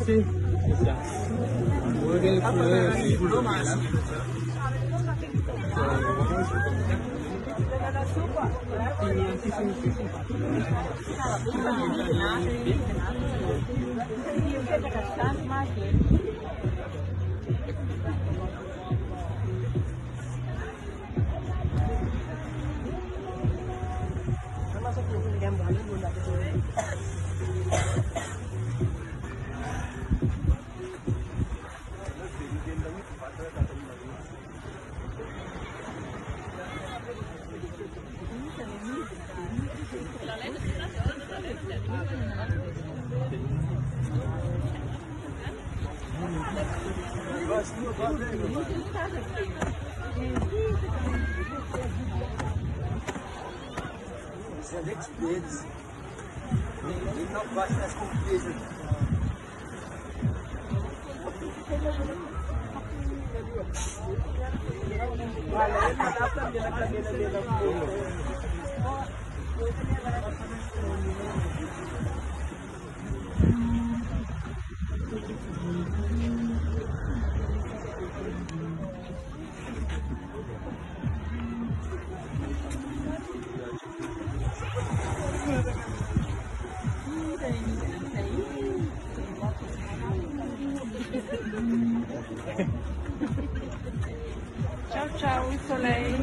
Sì, vuoi che Excelente deles. Ele não gosta das conquistas. Ciao ciao Soleil.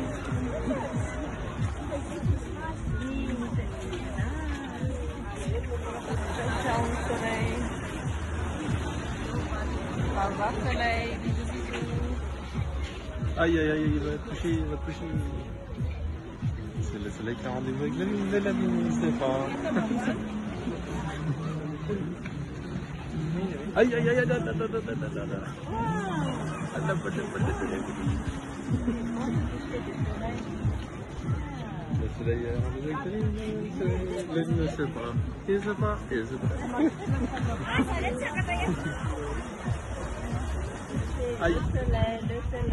Ciao ciao Soleil. Au revoir Soleil. Bisous bisous. Aïe aïe aïe, il va toucher, il va toucher. C'est le soleil qui a rendez-vous avec la lune de la vie, Stéphane. Aïe aïe aïe, da da da da da da da da. Le soleil a rendez-vous avec la lune, la lune ne sait pas. Il ne sait pas, il ne sait pas. Aïe. Le soleil.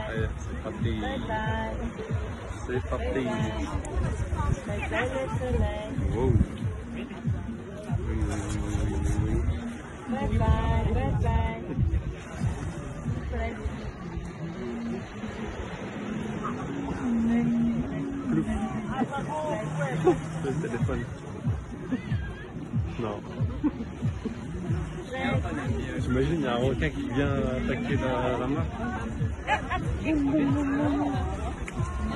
Allez, c'est parti. Bye bye. C'est parti. Bye bye le soleil. Wow. Oui. Bye bye. Bye bye. Soleil. Le téléphone. Non. J'imagine il y a un requin qui vient attaquer la main. Il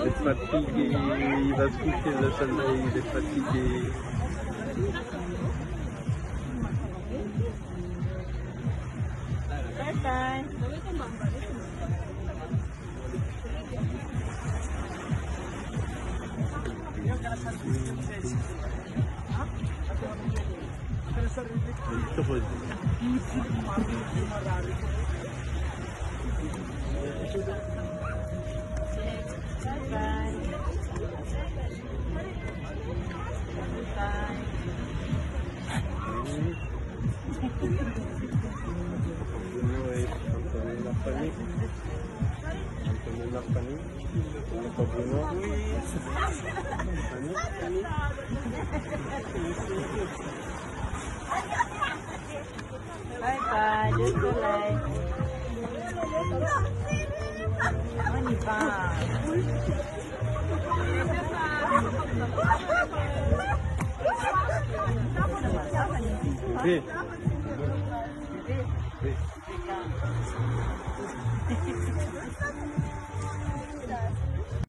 est fatigué, il va se coucher le soleil, il est fatigué. Bye bye. Bye bye, le soleil. On y va. Oui. Oui.